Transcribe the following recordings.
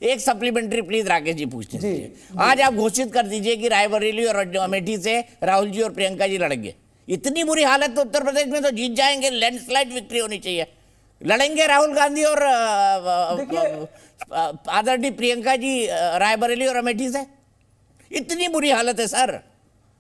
एक supplementary please Rakesh ji पूछते हैं, आज आप घोषित कर दीजिए कि रायबरेली और अमेठी से राहुल जी और प्रियंका जी लड़ेंगे। इतनी बुरी हालत तो उत्तर प्रदेश में तो जीत जाएंगे, लैंडस्लाइड विक्ट्री होनी चाहिए। लड़ेंगे राहुल गांधी और आदरणीय प्रियंका जी रायबरेली और अमेठी से। इतनी बुरी हालत है सर।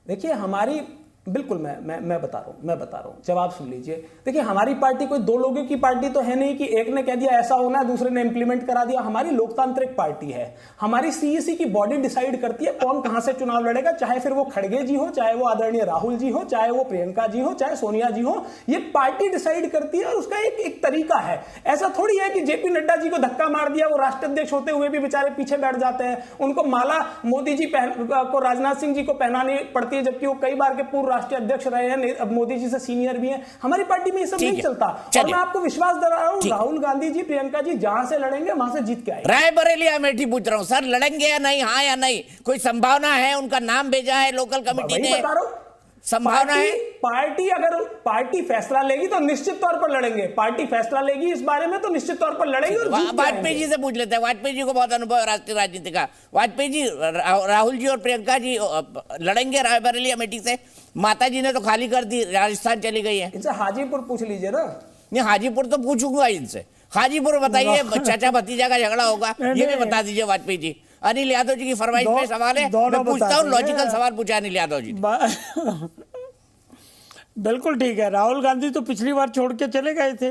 देखिए हमारी बिल्कुल मैं बता रहा हूं जवाब सुन लीजिए। देखिए हमारी पार्टी कोई दो लोगों की पार्टी तो है नहीं कि एक ने कह दिया ऐसा होना है दूसरे ने इंप्लीमेंट करा दिया। हमारी लोकतांत्रिक पार्टी है। हमारी सीईसी की बॉडी डिसाइड करती है कौन कहां से चुनाव लड़ेगा, चाहे फिर वो खड़गे जी हो, चाहे वो आदरणीय राहुल जी हो, चाहे वो प्रियंका जी हो, चाहे सोनिया जी हो। ये पार्टी डिसाइड करती है और उसका एक तरीका है। ऐसा थोड़ी है कि जेपी नड्डा जी को धक्का मार दिया, वो राष्ट्राध्यक्ष होते हुए भी बेचारे पीछे बैठ जाते हैं। उनको माला मोदी जी को राजनाथ सिंह जी को पहनानी पड़ती है, जबकि वो कई बार के पूर्व राष्ट्रीय अध्यक्ष रहे हैं, अब मोदी जी से सीनियर भी हैं। हमारी पार्टी में ये सब नहीं चलता। और मैं आपको विश्वास दिला रहा हूं, राहुल गांधी जी प्रियंका जी जहां से लड़ेंगे वहां से जीत के आएंगे। रायबरेली अमेठी पूछ रहा हूं सर, लड़ेंगे या नहीं? हाँ या नहीं? कोई संभावना है? उनका नाम भेजा है लोकल कमेटी ने, संभावना है? पार्टी अगर पार्टी फैसला लेगी तो निश्चित तौर पर लड़ेंगे। पार्टी फैसला लेगी इस बारे में तो निश्चित तौर पर लड़ेंगे। और वाजपेयी जी से पूछ लेते हैं, वाजपेयी जी को बहुत अनुभव है राष्ट्रीय राजनीति का। वाजपेयी जी, राहुल जी और प्रियंका जी लड़ेंगे रायबरेली अमेठी से? माता जी ने तो खाली कर दी, राजस्थान चली गई है। इनसे हाजीपुर पूछ लीजिए ना। नहीं, हाजीपुर तो पूछूंगा इनसे। हाजीपुर बताइए, चाचा भतीजा का झगड़ा होगा, ये भी बता दीजिए वाजपेयी जी। अनिल यादव जी की फरमाइश पे सवाल है, मैं पूछता हूँ, लॉजिकल सवाल पूछा अनिल यादव जी। बिल्कुल ठीक है। राहुल गांधी तो पिछली बार छोड़ के चले गए थे,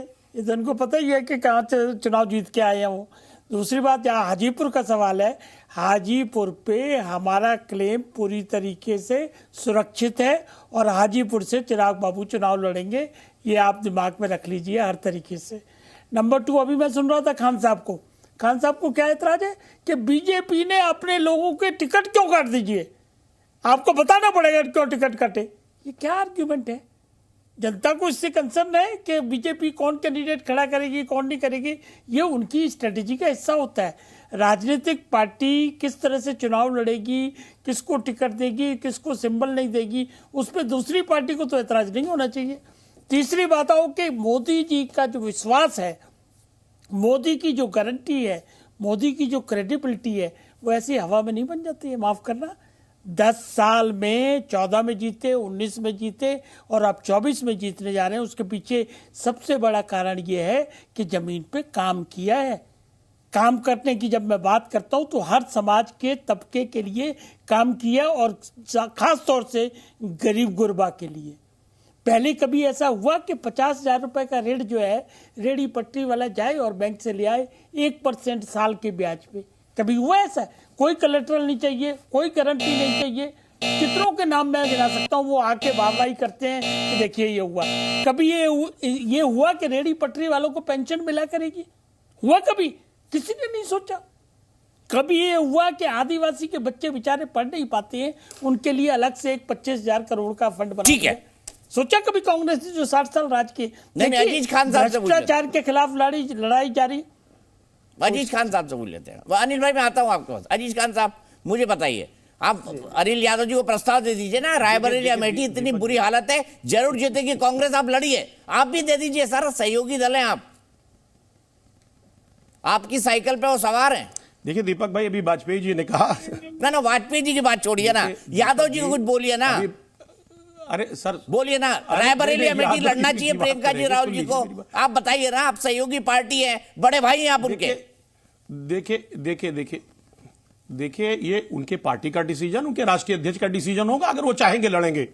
इनको पता ही है कि कहाँ से चुनाव जीत के आए हैं वो। दूसरी बात, यहाँ हाजीपुर का सवाल है। हाजीपुर पे हमारा क्लेम पूरी तरीके से सुरक्षित है और हाजीपुर से चिराग बाबू चुनाव लड़ेंगे, ये आप दिमाग में रख लीजिए हर तरीके से। नंबर 2, अभी मैं सुन रहा था खान साहब को क्या एतराज है कि बीजेपी ने अपने लोगों के टिकट क्यों काट दीजिए, आपको बताना पड़ेगा क्यों टिकट काटे। ये क्या आर्ग्यूमेंट है? जनता को इससे कंसर्न है कि बीजेपी कौन कैंडिडेट खड़ा करेगी कौन नहीं करेगी, ये उनकी स्ट्रेटेजी का हिस्सा होता है। राजनीतिक पार्टी किस तरह से चुनाव लड़ेगी, किसको टिकट देगी, किसको सिंबल नहीं देगी, उस पर दूसरी पार्टी को तो एतराज नहीं होना चाहिए। तीसरी बात हो कि मोदी जी का जो विश्वास है, मोदी की जो गारंटी है, मोदी की जो क्रेडिबिलिटी है, वो ऐसी हवा में नहीं बन जाती है। माफ करना, 10 साल में 14 में जीते, 19 में जीते और अब 24 में जीतने जा रहे हैं। उसके पीछे सबसे बड़ा कारण ये है कि जमीन पे काम किया है। काम करने की जब मैं बात करता हूं तो हर समाज के तबके के लिए काम किया और खास तौर से गरीब गुरबा के लिए। पहले कभी ऐसा हुआ कि 50,000 रुपए का ऋण जो है रेडी पट्टी वाला जाए और बैंक से ले आए 1% साल के ब्याज पे? कभी हुआ ऐसा? कोई कलेक्ट्रल नहीं चाहिए, कोई गारंटी नहीं चाहिए। कितनों के नाम मैं गिना सकता हूँ, वो आके वाहवाही करते हैं कि देखिए ये हुआ। कभी ये हुआ कि रेडी पटरी वालों को पेंशन मिला करेगी? हुआ कभी? किसी ने नहीं सोचा। कभी ये हुआ कि आदिवासी के बच्चे बेचारे पढ़ नहीं पाते हैं, उनके लिए अलग से एक 25,000 करोड़ का फंड बना? ठीक है, सोचा कभी कांग्रेस ने जो 60 साल राज की? अजीज खान साहब से भ्रष्टाचार के खिलाफ लड़ाई जारी। अजीज खान साहब से बोल लेते हैं। अनिल भाई, मैं आता हूं आपके पास। अजीज खान साहब, मुझे बताइए, आप अनिल यादव जी को प्रस्ताव दे दीजिए ना, रायबरेली अमेठी इतनी बुरी हालत है, जरूर जीतेगी कांग्रेस, आप लड़िए, आप भी दे दीजिए। सारा सहयोगी दल है, आप आपकी साइकिल पे वो सवार हैं। देखिए दीपक भाई, अभी वाजपेयी जी ने कहा ना वाजपेयी जी की बात छोड़िए ना, यादव जी को कुछ बोलिए ना। अरे सर बोलिए ना, रायबरेली अमेठी लड़ना चाहिए प्रियंका जी राहुल जी को? आप बताइए ना, आप सहयोगी पार्टी है, बड़े भाई हैं आप उनके। देखिए ये उनके पार्टी का डिसीजन, उनके राष्ट्रीय अध्यक्ष का डिसीजन होगा। अगर वो चाहेंगे लड़ेंगे,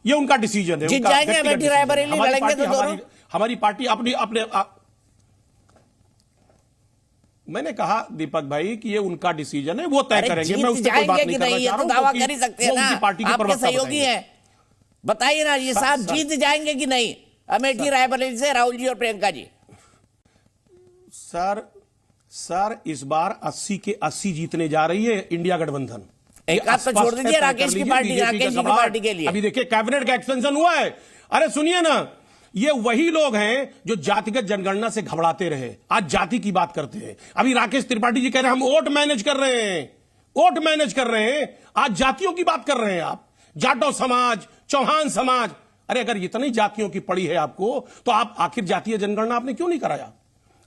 ये उनका डिसीजन है। जीत जाएंगे अमेठी रायबरेली, लड़ेंगे तो दोनों। हमारी पार्टी अपने मैंने कहा दीपक भाई कि ये उनका डिसीजन है, वो तय करेंगे। मैं उससे कोई बात नहीं करना चाह रहा हूं, दावा कर ही सकते हैं ना, आपके सहयोगी हैं। बताइए ना, ये साहब जीत जाएंगे कि नहीं अमेठी रायबरेली से राहुल जी और प्रियंका जी? सर इस बार 80 के 80 जीतने जा रही है इंडिया गठबंधन। एक हाथ तो छोड़ दीजिए राकेश की पार्टी के लिए। अभी देखिए कैबिनेट का एक्सपेंशन हुआ है। अरे सुनिए ना, ये वही लोग हैं जो जातिगत जनगणना से घबराते रहे, आज जाति की बात करते हैं। अभी राकेश त्रिपाठी जी कह रहे हैं हम वोट मैनेज कर रहे हैं, आज जातियों की बात कर रहे हैं आप। जाटो समाज, चौहान समाज, अरे अगर इतनी जातियों की पड़ी है आपको, तो आप आखिर जातीय जनगणना आपने क्यों नहीं कराया?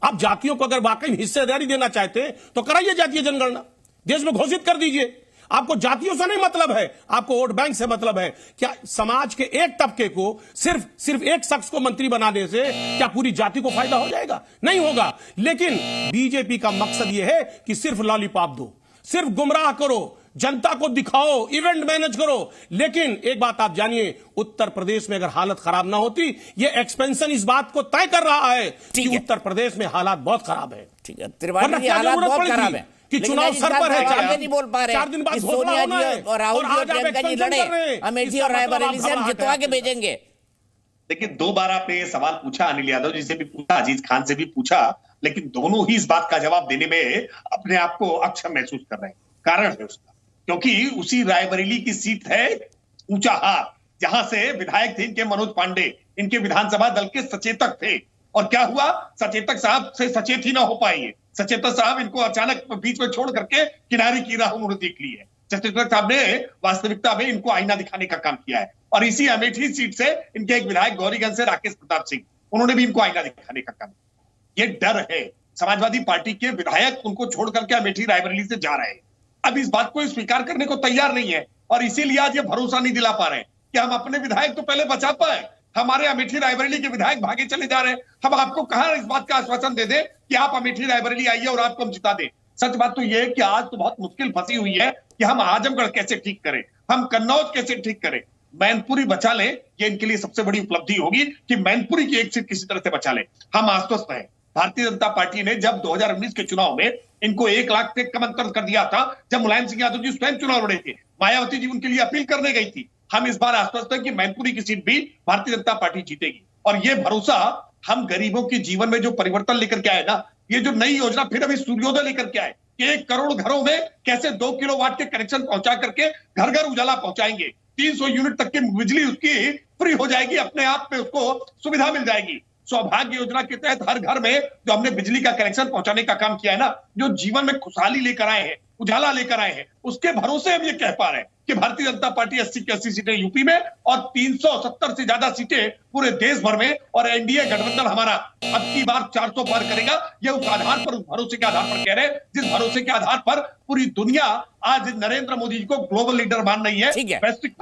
आप जातियों को अगर वाकई हिस्सेदारी देना चाहते हैं तो कराइए जातीय जनगणना, देश में घोषित कर दीजिए। आपको जातियों से नहीं मतलब है, आपको वोट बैंक से मतलब है। क्या समाज के एक तबके को सिर्फ एक शख्स को मंत्री बनाने से क्या पूरी जाति को फायदा हो जाएगा? नहीं होगा। लेकिन बीजेपी का मकसद यह है कि सिर्फ लॉलीपॉप दो, सिर्फ गुमराह करो, जनता को दिखाओ, इवेंट मैनेज करो। लेकिन एक बात आप जानिए, उत्तर प्रदेश में अगर हालत खराब ना होती, ये एक्सपेंशन इस बात को तय कर रहा है कि उत्तर प्रदेश में हालात बहुत खराब है। ठीक है, त्रिपाठी जी, हालात बहुत खराब है कि चुनाव सर पर है, आगे नहीं बोल पा रहे 4 दिन बाद सोनिया जी और राहुल जी और प्रियंका जी लड़े, अमेठी और रायबरेली से हम जितवा के भेजेंगे। देखिए, 2 बार आपने ये सवाल पूछा, अनिल यादव जी से भी पूछा, अजीज खान से भी पूछा, लेकिन दोनों ही इस बात का जवाब देने में अपने आप को अक्षम महसूस कर रहे हैं। कारण है उसका, क्योंकि उसी रायबरेली की सीट है ऊंचाहार, जहां से विधायक थे इनके मनोज पांडे, इनके विधानसभा दल के सचेतक थे। और क्या हुआ, सचेतक साहब से सचेत ही ना हो पाए। सचेतक साहब इनको अचानक बीच में छोड़ करके किनारे की राह उन्होंने देख ली है। सचेतक साहब ने वास्तविकता में इनको आईना दिखाने का काम किया है। और इसी अमेठी सीट से इनके एक विधायक गौरीगंज से राकेश प्रताप सिंह, उन्होंने भी इनको आईना दिखाने का काम किया। ये डर है, समाजवादी पार्टी के विधायक उनको छोड़ करके अमेठी रायबरेली से जा रहे हैं। अब इस बात को स्वीकार करने को तैयार नहीं है, और इसीलिए आज ये भरोसा नहीं दिला पा रहे हैं कि हम अपने विधायक तो पहले बचा पाए। हमारे अमेठी रायबरेली के विधायक भागे चले जा रहे हैं। हम आपको कहां इस बात का आश्वासन दे दें कि आप अमेठी रायबरेली आइए और आपको हम जिता दें। सच बात तो यह है कि आज तो बहुत मुश्किल फंसी हुई है कि हम आजमगढ़ कैसे ठीक करें, हम कन्नौज कैसे ठीक करें, मैनपुरी बचा लें। ये इनके लिए सबसे बड़ी उपलब्धि होगी कि मैनपुरी की एक सीट किसी तरह से बचा लें। हम आश्वस्त हैं। भारतीय जनता पार्टी ने जब 2019 के चुनाव में इनको 1 लाख से कम अंतर कर दिया था, जब मुलायम सिंह यादव जी स्वयं चुनाव लड़े थे, मायावती जी उनके लिए अपील करने गई थी। हम इस बार आश्वस्त हैं कि मैनपुरी की सीट भी भारतीय जनता पार्टी जीतेगी। और ये भरोसा हम गरीबों के जीवन में जो परिवर्तन लेकर के आए ना, ये जो नई योजना फिर अभी सूर्योदय लेकर के आए कि 1 करोड़ घरों में कैसे 2 किलोवाट के कनेक्शन पहुंचा करके घर घर उजाला पहुंचाएंगे। 300 यूनिट तक की बिजली उसकी फ्री हो जाएगी, अपने आप में उसको सुविधा मिल जाएगी। सौभाग्य योजना के तहत हर घर में जो हमने बिजली का कनेक्शन पहुंचाने का काम किया है ना, जो जीवन में खुशहाली लेकर आए हैं, उजाला लेकर आए हैं, उसके भरोसे हम ये कह पा रहे हैं कि भारतीय जनता पार्टी 80 की 80 सीटें यूपी में और 370 से ज्यादा सीटें पूरे देश भर में, और एनडीए गठबंधन हमारा अब की बार 400 पार करेगा। ये उस आधार पर, उस भरोसे के आधार पर कह रहे हैं, जिस भरोसे के आधार पर पूरी दुनिया आज नरेंद्र मोदी जी को ग्लोबल लीडर मान रही है। ठीक है। वैश्विक